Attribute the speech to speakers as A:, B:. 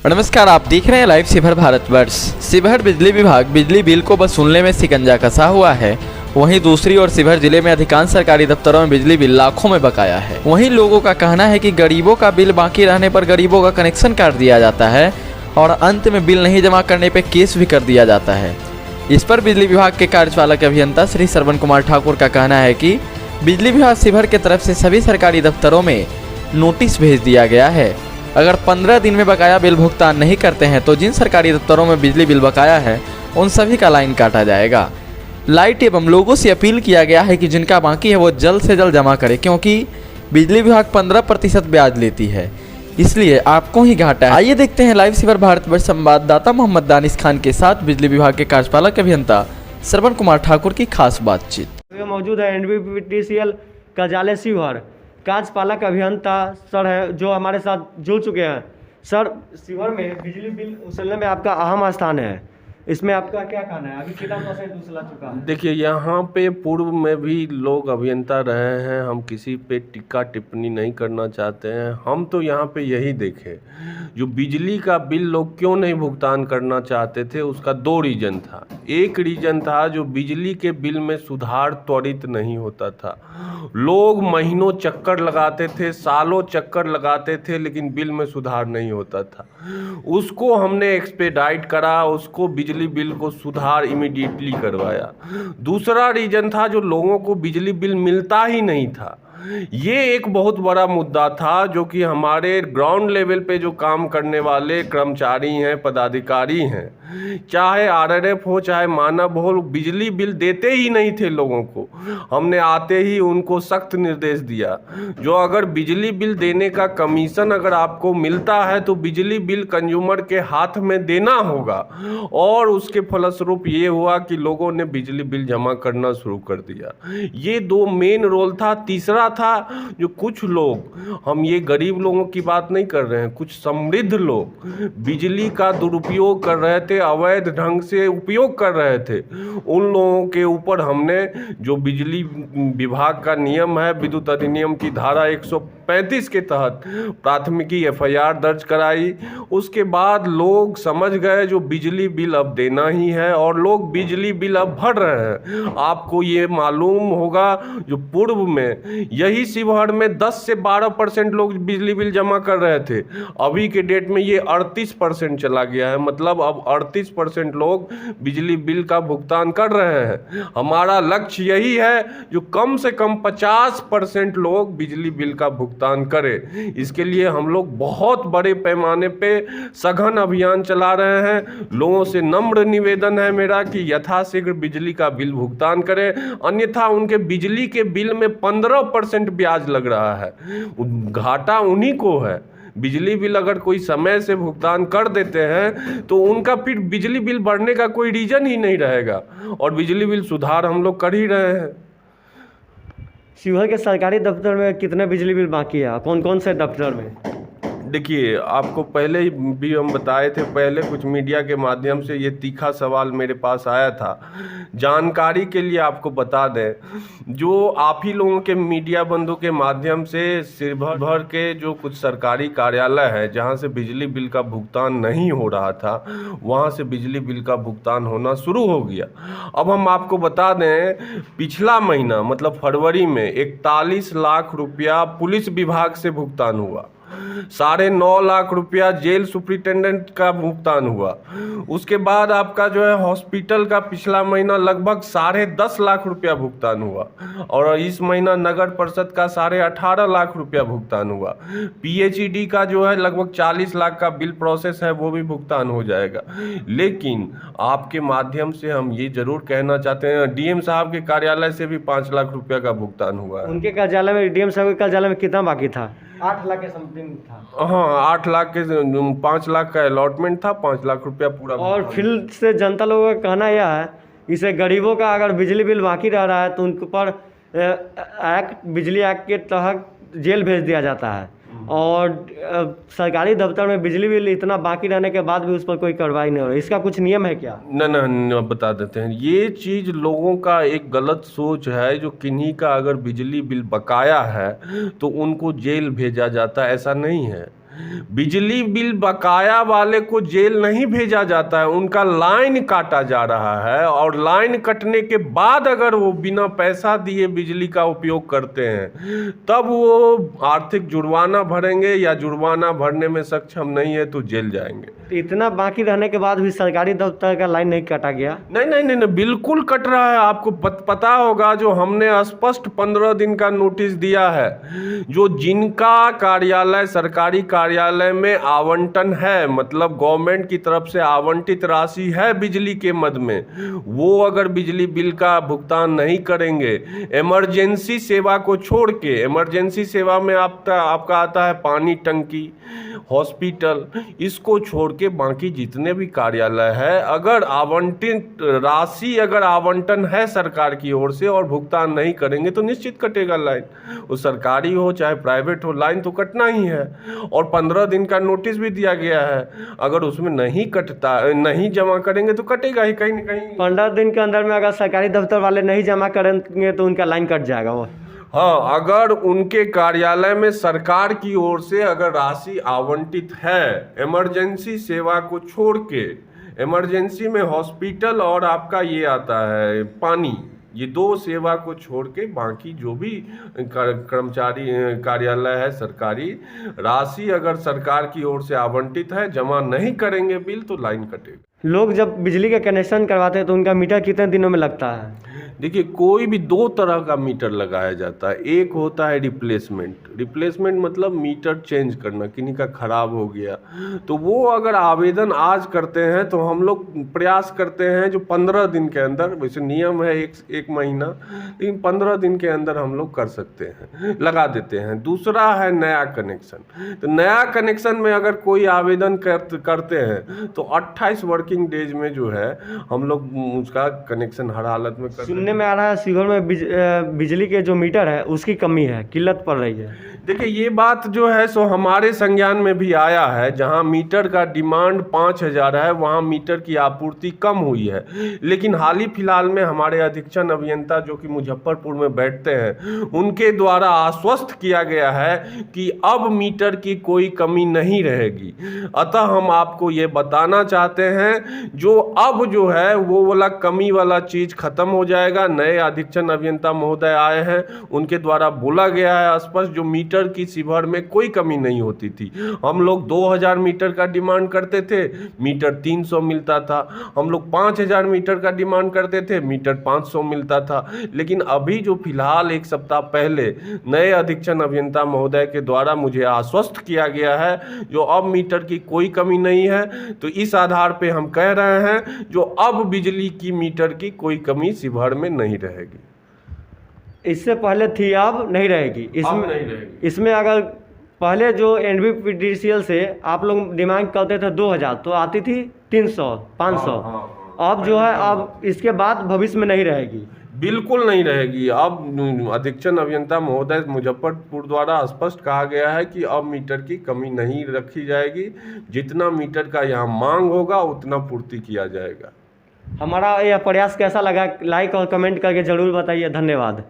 A: नमस्कार, आप देख रहे हैं लाइव शिवहर भारतवर्ष। शिवहर बिजली विभाग बिजली बिल को वसूलने में शिकंजा कसा हुआ है। वहीं दूसरी ओर शिवहर जिले में अधिकांश सरकारी दफ्तरों में बिजली बिल लाखों में बकाया है। वहीं लोगों का कहना है कि गरीबों का बिल बाकी रहने पर गरीबों का कनेक्शन काट दिया जाता है और अंत में बिल नहीं जमा करने पर केस भी कर दिया जाता है। इस पर बिजली विभाग के कार्यपालक अभियंता श्री श्रवण कुमार ठाकुर का कहना है कि बिजली विभाग शिवहर की तरफ से सभी सरकारी दफ्तरों में नोटिस भेज दिया गया है। अगर 15 दिन में बकाया बिल भुगतान नहीं करते हैं तो जिन सरकारी दफ्तरों में बिजली बिल बकाया है उन सभी का लाइन काटा जाएगा। लाइट एवं लोगों से अपील किया गया है कि जिनका बाकी है वो जल्द से जल्द जमा करें, क्योंकि बिजली विभाग 15% ब्याज लेती है, इसलिए आपको ही घाटा है। आइए देखते हैं लाइव शिवहर भारतवर्ष संवाददाता मोहम्मद दानिश खान के साथ बिजली विभाग के कार्यपालक अभियंता श्रवण कुमार ठाकुर की खास बातचीत।
B: मौजूद है NBPTCL कार्यालय शिवहर, कार्यपालक अभियंता सर है जो हमारे साथ जुड़ चुके हैं। सर, शिवहर में बिजली बिल वसूलने में आपका अहम स्थान है, इसमें आपका क्या कहना है? अभी कितना % वसूला चुका है?
C: देखिए, यहाँ पे पूर्व में भी लोग अभियंता रहे हैं। हम किसी पे टिक्का टिप्पणी नहीं करना चाहते हैं। हम तो यहाँ पे यही देखे, जो बिजली का बिल लोग क्यों नहीं भुगतान करना चाहते थे, उसका 2 रीज़न था। एक रीज़न था जो बिजली के बिल में सुधार त्वरित नहीं होता था। लोग महीनों चक्कर लगाते थे, सालों चक्कर लगाते थे, लेकिन बिल में सुधार नहीं होता था। उसको हमने एक्सपेडाइट करा, उसको बिजली बिल को सुधार इमीडिएटली करवाया। दूसरा रीजन था जो लोगों को बिजली बिल मिलता ही नहीं था। ये एक बहुत बड़ा मुद्दा था, जो कि हमारे ग्राउंड लेवल पे जो काम करने वाले कर्मचारी हैं, पदाधिकारी हैं, चाहे RRF हो चाहे मानव हो, बिजली बिल देते ही नहीं थे लोगों को। हमने आते ही उनको सख्त निर्देश दिया, जो अगर बिजली बिल देने का कमीशन अगर आपको मिलता है तो बिजली बिल कंज्यूमर के हाथ में देना होगा। और उसके फलस्वरूप ये हुआ कि लोगों ने बिजली बिल जमा करना शुरू कर दिया। ये 2 मेन रोल था। तीसरा था जो कुछ लोग, हम ये गरीब लोगों की बात नहीं कर रहे हैं, कुछ समृद्ध लोग बिजली का दुरुपयोग कर रहे थे, अवैध ढंग से उपयोग कर रहे थे। उन लोगों के ऊपर हमने, जो बिजली विभाग का नियम है, विद्युत अधिनियम की धारा 135 के तहत प्राथमिकी FIR दर्ज कराई। उसके बाद लोग समझ गए जो बिजली बिल अब देना ही है, और लोग बिजली बिल अब भर रहे हैं। आपको ये मालूम होगा, जो पूर्व में यही शिवहर में 10 से 12% लोग बिजली बिल जमा कर रहे थे, अभी के डेट में ये 38% चला गया है। मतलब अब 38% लोग बिजली बिल का भुगतान कर रहे हैं। हमारा लक्ष्य यही है जो कम से कम 50% लोग बिजली बिल का भुगतान करें। इसके लिए हम लोग बहुत बड़े पैमाने पे सघन अभियान चला रहे हैं। लोगों से नम्र निवेदन है मेरा कि यथाशीघ्र बिजली का बिल भुगतान करें, अन्यथा उनके बिजली के बिल में 15% ब्याज लग रहा है। घाटा उन्हीं को है। बिजली बिल अगर कोई समय से भुगतान कर देते हैं तो उनका फिर बिजली बिल बढ़ने का कोई रीजन ही नहीं रहेगा, और बिजली बिल सुधार हम लोग कर ही रहे हैं।
B: शिवहर के सरकारी दफ्तर में कितने बिजली बिल बाकी है? कौन कौन से दफ्तर में?
C: देखिए, आपको पहले भी हम बताए थे, पहले कुछ मीडिया के माध्यम से ये तीखा सवाल मेरे पास आया था। जानकारी के लिए आपको बता दें, जो आप ही लोगों के मीडिया बंधु के माध्यम से शिवहर के जो कुछ सरकारी कार्यालय है जहां से बिजली बिल का भुगतान नहीं हो रहा था, वहां से बिजली बिल का भुगतान होना शुरू हो गया। अब हम आपको बता दें, पिछला महीना मतलब फरवरी में 41 लाख रुपया पुलिस विभाग से भुगतान हुआ, 9.5 लाख रुपया जेल सुप्रिंटेंडेंट का भुगतान हुआ। उसके बाद आपका जो है हॉस्पिटल का पिछला महीना लगभग 10.5 लाख रुपया भुगतान हुआ, और इस महीना नगर परिषद का 18.5 लाख रुपया भुगतान हुआ। PHED का जो है लगभग 40 लाख का बिल प्रोसेस है, वो भी भुगतान हो जाएगा। लेकिन आपके माध्यम से हम ये जरूर कहना चाहते हैं, DM साहब के कार्यालय से भी 5 लाख रुपया का भुगतान हुआ है।
B: उनके कार्यालय में, DM साहब के कार्यालय में कितना बाकी था? 8 लाख के समथिंग था।
C: हाँ, 8 लाख के 5 लाख का अलॉटमेंट था, 5 लाख रुपया पूरा।
B: और फिर से जनता लोगों का कहना यह है, इसे गरीबों का अगर बिजली बिल बाकी रह रहा है तो उनके ऊपर बिजली एक्ट के तहत जेल भेज दिया जाता है, और सरकारी दफ्तर में बिजली बिल इतना बाकी रहने के बाद भी उस पर कोई कार्रवाई नहीं हो रही। इसका कुछ नियम है क्या?
C: न बता देते हैं। ये चीज़ लोगों का एक गलत सोच है, जो किन्हीं का अगर बिजली बिल बकाया है तो उनको जेल भेजा जाता है, ऐसा नहीं है। बिजली बिल बकाया वाले को जेल नहीं भेजा जाता है, उनका लाइन काटा जा रहा है, और लाइन कटने के बाद अगर वो बिना पैसा दिए बिजली का उपयोग करते हैं तब वो आर्थिक जुर्माना भरेंगे, या जुर्माना भरने में सक्षम नहीं है तो जेल जाएंगे।
B: इतना बाकी रहने के बाद भी सरकारी दफ्तर का लाइन नहीं काटा गया?
C: नहीं नहीं नहीं, नहीं बिल्कुल कट रहा है। आपको पता होगा, जो हमने स्पष्ट 15 दिन का नोटिस दिया है, जो जिनका कार्यालय सरकारी कार्यालय में आवंटन है, मतलब गवर्नमेंट की तरफ से आवंटित राशि है बिजली के मद में, वो अगर बिजली बिल का भुगतान नहीं करेंगे, इमरजेंसी सेवा को छोड़ के, इमरजेंसी सेवा में आपका आता है पानी टंकी, हॉस्पिटल, इसको छोड़ के बाकी जितने भी कार्यालय है, अगर आवंटित राशि अगर आवंटन है सरकार की ओर से और भुगतान नहीं करेंगे तो निश्चित कटेगा लाइन। वो सरकारी हो चाहे प्राइवेट हो, लाइन तो कटना ही है। और 15 दिन का नोटिस भी दिया गया है, अगर उसमें नहीं कटता, नहीं जमा करेंगे तो कटेगा ही कहीं न कहीं।
B: 15 दिन के अंदर में अगर सरकारी दफ्तर वाले नहीं जमा करेंगे तो उनका लाइन कट जाएगा वो?
C: हाँ, अगर उनके कार्यालय में सरकार की ओर से अगर राशि आवंटित है, इमरजेंसी सेवा को छोड़ के, इमरजेंसी में हॉस्पिटल और आपका ये आता है पानी, ये 2 सेवा को छोड़ के बाकी जो भी कर्मचारी कार्यालय है सरकारी, राशि अगर सरकार की ओर से आवंटित है, जमा नहीं करेंगे बिल तो लाइन कटेगा।
B: लोग जब बिजली का कनेक्शन करवाते हैं तो उनका मीटर कितने दिनों में लगता है?
C: देखिए, कोई भी 2 तरह का मीटर लगाया जाता है। एक होता है रिप्लेसमेंट मतलब मीटर चेंज करना, किन्हीं का खराब हो गया तो वो अगर आवेदन आज करते हैं तो हम लोग प्रयास करते हैं जो 15 दिन के अंदर, वैसे नियम है एक महीना, लेकिन 15 दिन के अंदर हम लोग कर सकते हैं, लगा देते हैं। दूसरा है नया कनेक्शन। तो नया कनेक्शन में अगर कोई आवेदन करते हैं तो 28 वर्किंग डेज में जो है हम लोग उसका कनेक्शन हर हालत में कर।
B: सुनने में आ रहा है शिवहर में बिजली के जो मीटर है उसकी कमी है, किल्लत पड़ रही है।
C: देखिए, ये बात जो है सो हमारे संज्ञान में भी आया है। जहां मीटर का डिमांड 5000 है वहां मीटर की आपूर्ति कम हुई है, लेकिन हाल ही फिलहाल में हमारे अधीक्षण अभियंता जो कि मुजफ्फरपुर में बैठते हैं, उनके द्वारा आश्वस्त किया गया है कि अब मीटर की कोई कमी नहीं रहेगी। अतः हम आपको ये बताना चाहते हैं जो अब जो है वो वाला कमी वाला चीज खत्म हो जाएगा। नए अधीक्षण अभियंता महोदय आए हैं, उनके द्वारा बोला गया है स्पष्ट, जो मीटर की शिवहर में कोई कमी नहीं होती थी। हम लोग 2000 मीटर का डिमांड करते थे, मीटर 300 मिलता था। हम लोग 5000 मीटर का डिमांड करते थे, मीटर 500 मिलता था। लेकिन अभी जो फिलहाल 1 सप्ताह पहले नए अधीक्षण अभियंता महोदय के द्वारा मुझे आश्वस्त किया गया है जो अब मीटर की कोई कमी नहीं है, तो इस आधार पे हम कह रहे हैं जो अब बिजली की मीटर की कोई कमी शिवहर में नहीं रहेगी।
B: इससे पहले थी, अब नहीं रहेगी। इसमें अगर पहले जो NBPDCL से आप लोग डिमांड करते थे 2000 तो आती थी 300 500। अब जो है अब इसके बाद भविष्य में नहीं रहेगी,
C: बिल्कुल नहीं रहेगी। अब अधीक्षण अभियंता महोदय मुजफ्फरपुर द्वारा स्पष्ट कहा गया है कि अब मीटर की कमी नहीं रखी जाएगी, जितना मीटर का यहाँ मांग होगा उतना पूर्ति किया जाएगा।
B: हमारा यह प्रयास कैसा लगा, लाइक और कमेंट करके ज़रूर बताइए। धन्यवाद।